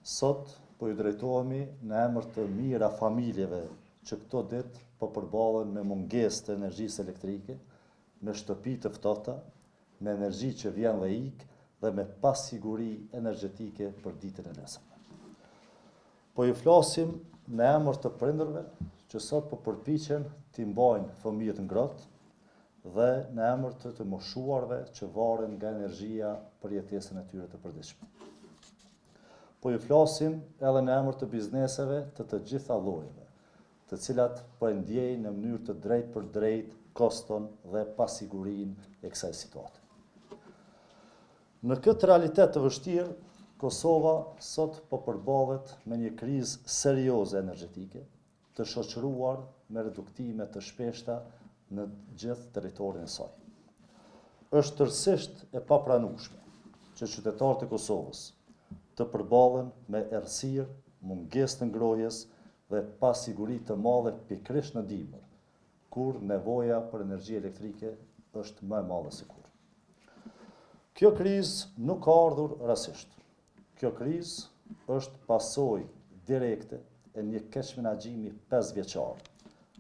Sot po ju drejtohemi në emër të mira familjeve që këto ditë po përballen me mungesë të energjisë elektrike, me shtëpi të ftohta, me energji që vjen dhe ik dhe me pasiguri energjetike për ditën e nesërme. Po ju flasim në emër të prindërve që sot po përpiqen t'i mbajnë fëmijët ngrohtë dhe në emër të moshuarve që varen nga energjia për jetesën e tyre të përditshme. Po ju flasim edhe në emër të bizneseve të gjitha llojeve, të cilat po e ndjejnë në mënyrë të drejtë për drejtë koston dhe pasigurinë e kësaj situate. Në këtë realitet të vështirë, Kosova sot po përballet me një krizë serioze energjetike, të shoqëruar me reduktime të shpeshta në gjithë territorin e saj. Është tërësisht e papranueshme që qytetarët e Kosovës të përballen me errësirë, mungesë të ngrohjes dhe pasiguri të madhe pikërisht në dimër, kur nevoja për energji elektrike është më e madhe se kur. Kjo krizë nuk ka ardhur rastësisht. Kjo krizë është pasojë direkte e një keqmenaxhimi 5 vjeçar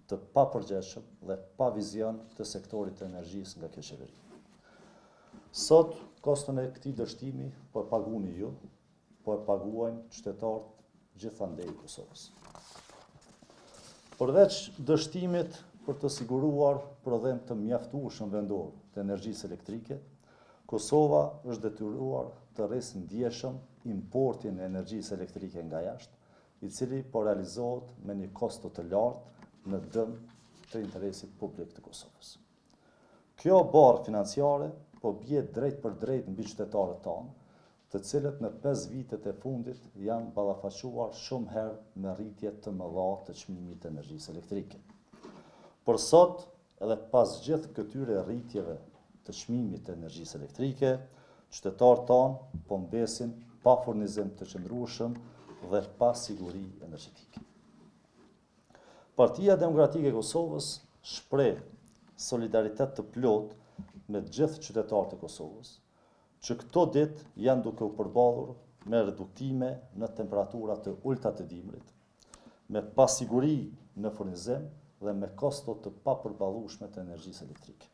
të papërgjegjshëm dhe pa vizion të sektorit të energjisë nga kjo qeveri. Sot koston e këtij dështimi po e paguani ju, po e paguajnë qytetarët gjithandej i Kosovës. Përveç dështimit për të siguruar prodhim të mjaftueshëm vendor të energjisë elektrike, Kosova është detyruar të rrisë ndjeshëm importin e energjisë elektrike nga jashtë, i cili po realizohet me një kosto të lartë në dëm të interesit publik të Kosovës. Kjo barë financiare po bie drejt për drejt mbi qytetarët tanë, të cilët në 5 vitet e fundit janë ballafaquar shumë herë me rritje të mëdha të çmimit të energjisë elektrike. Por sot, edhe pas gjithë këtyre rritjeve të çmimit të energjisë elektrike, qytetarët tanë po mbesin pa furnizim të qëndrueshëm dhe pa siguri energjetike. Partia Demokratike e Kosovës shpreh solidaritet të plotë me të gjithë qytetarët e Kosovës, që këto ditë janë duke u përballur me reduktime në temperatura të ulta të dimrit, me pasiguri në furnizim dhe me kosto të papërballueshme të energjisë elektrike.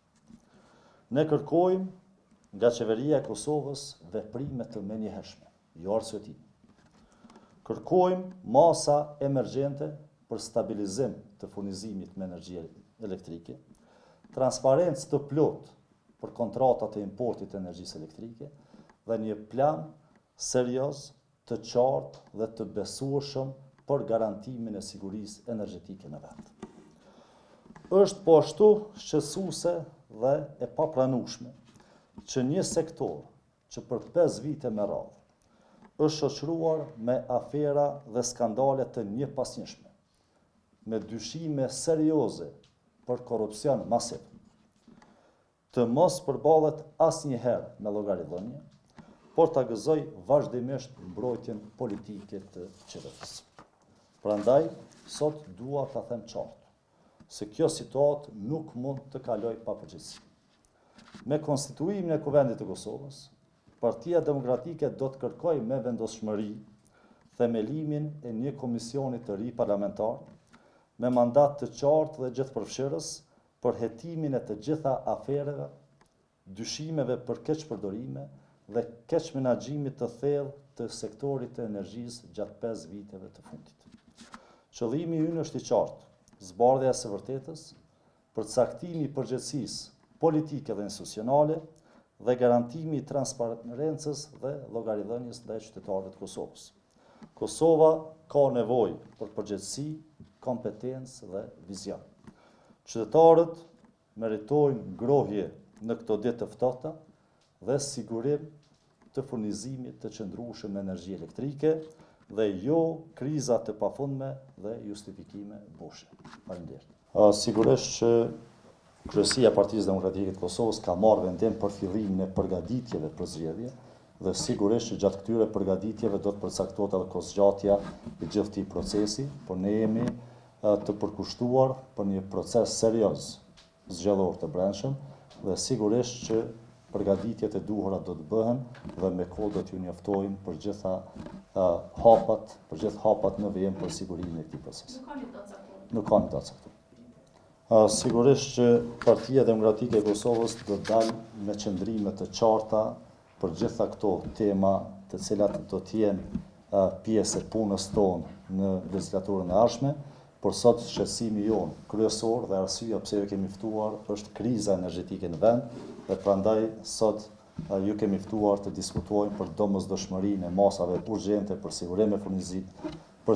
Ne kërkojmë nga qeveria e Kosovës veprime të menjëhershme, jo arsyetim. Kërkojmë masa emergjente për stabilizim të furnizimit me energji elektrike, transparencë të plotë për kontratat e importit të energjisë elektrike dhe një plan serioz, të qartë dhe të besueshëm për garantimin e sigurisë energjetike në vend. Është po ashtu shqetësuese dhe e papranueshme që një sektor që për 5 vite me radhë është shoqëruar me afera dhe skandale të njëpasnjëshme, me dyshime serioze për korrupsion masiv, të mos përballet asnjëherë me llogaridhënie, por ta gëzoj vazhdimisht mbrojtjen politike të qeverisë. Prandaj, sot dua ta them qartë se kjo situatë nuk mund të kalojë pa përgjegjësi. Me konstituimin e Kuvendit të Kosovës, Partia Demokratike do të kërkojë me vendosshmëri themelimin e një komisioni të ri parlamentar me mandat të qartë dhe gjithëpërfshirës për hetimin e të gjitha afereve, dyshimeve për keqpërdorime dhe keqmenaxhimit të thellë të sektorit të energjisë gjatë 5 viteve të fundit. Qëllimi ynë është i qartë, zbardhja e së vërtetës, përcaktimi i përgjegjësisë politike dhe institucionale dhe garantimi i transparencës dhe llogaridhënies ndaj qytetarëve të Kosovës. Kosova ka nevojë për përgjegjësi, kompetencë dhe vizion. Qytetarët meritojnë ngrohje në këto ditë të ftohta dhe sigurim të furnizimit të qëndrueshëm me energji elektrike dhe jo kriza të pafundme dhe justifikime bushe. Faleminderit. Sigurisht që Kryesia e Partisë Demokratike të Kosovës ka marrë vendim për fillimin e përgatitjeve për zgjedhje dhe sigurisht që gjatë këtyre përgatitjeve do të përcaktohet edhe kohëzgjatja e gjithë këtij procesi, por ne jemi të përkushtuar për një proces serioz zgjedhor të brendshëm dhe sigurisht që përgatitjet e duhura do të bëhen dhe me kohë do t'ju njoftojmë për gjitha hapat në vijim për sigurimin e këtij procesi. Nuk ka një datë caktuar. Sigurisht që Partia Demokratike e Kosovës do të dalë me qëndrime të qarta për gjitha këto tema të cilat do të jenë pjesë e punës tonë në legislaturën e ardhshme, por sot shqetësimi jonë kryesor dhe arsyeja pse ju kemi ftuar është kriza energjetike në vend dhe prandaj sot ju kemi ftuar të diskutojmë për domosdoshmërinë e masave urgjente për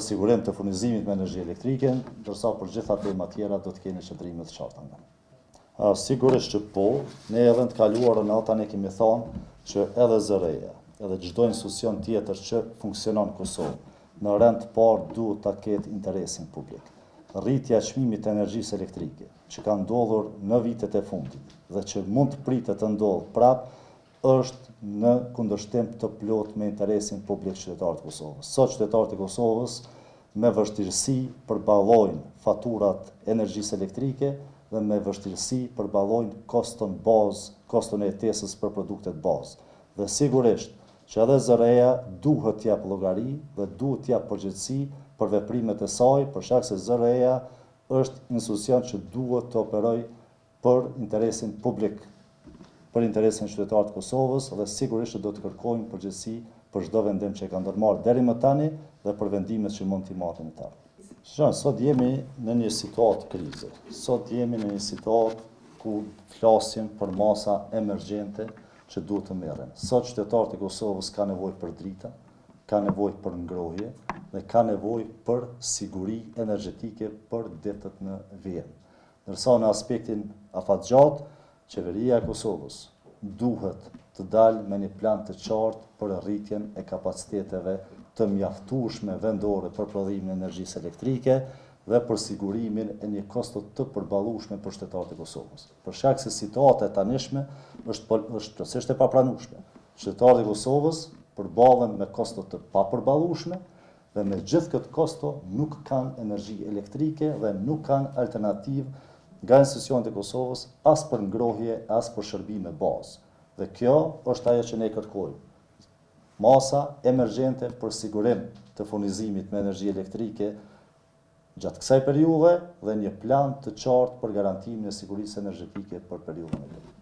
sigurim të furnizimit me energji elektrike, ndërsa për gjitha tema tjera do të keni qëndrime të qarta. Sigurisht që po, ne edhe të kaluarën ata ne kemi thonë që edhe zëreja, edhe çdo institucion tjetër që funksionon në Kosovë, në rend të parë duhet ta ketë interesin publik. Rritja e çmimit të energjisë elektrike, që ka ndodhur në vitet e fundit dhe që mund të pritet të ndodhë prapë, është në kundërshtim të plot me interesin publik të qytetarët e Kosovës. Sot qytetarët e Kosovës me vështirësi përballojnë faturat energjisë elektrike dhe me vështirësi përballojnë koston bazë, koston e jetesës për produktet bazë. Dhe sigurisht që edhe zëreja duhet t'jap llogari dhe duhet t'jap përgjegjësi për veprimet e saj, për shkak se zëreja është institucion që duhet të operojë për interesin publik, për interesin e qytetarëve të Kosovës dhe sigurisht që do të kërkojmë përgjegjësi për çdo vendim që e ka ndërmarrë deri më tani dhe për vendimet që mund t'i marrin të ardhmen. Sot jemi në një situatë krize. Sot jemi në një situatë ku flasim për masa emergjente që duhet të merren. Sot qytetarët e Kosovës ka nevojë për drita, ka nevojë për ngrohje dhe ka nevojë për siguri energjetike për ditët në vijim. Ndërsa në aspektin afatgjatë, qeveria e Kosovës duhet të dalë me një plan të qartë për rritjen e kapaciteteve të mjaftueshme vendore për prodhimin e energjisë elektrike dhe për sigurimin e një kosto të përballueshme për qytetarët e Kosovës. Për shkak se situata e tanishme është plotësisht e papranueshme. Qytetarët e Kosovës përballen me kosto të papërballueshme dhe me gjithë këtë kosto nuk kanë energji elektrike dhe nuk kanë alternativë nga institucionet e Kosovës as për ngrohje, as për shërbime bazë. Dhe kjo është ajo që ne kërkojmë. Masa emergjente për sigurim të furnizimit me energji elektrike gjatë kësaj periudhe dhe një plan të qartë për garantimin e sigurisë energjetike për periudhën e tij.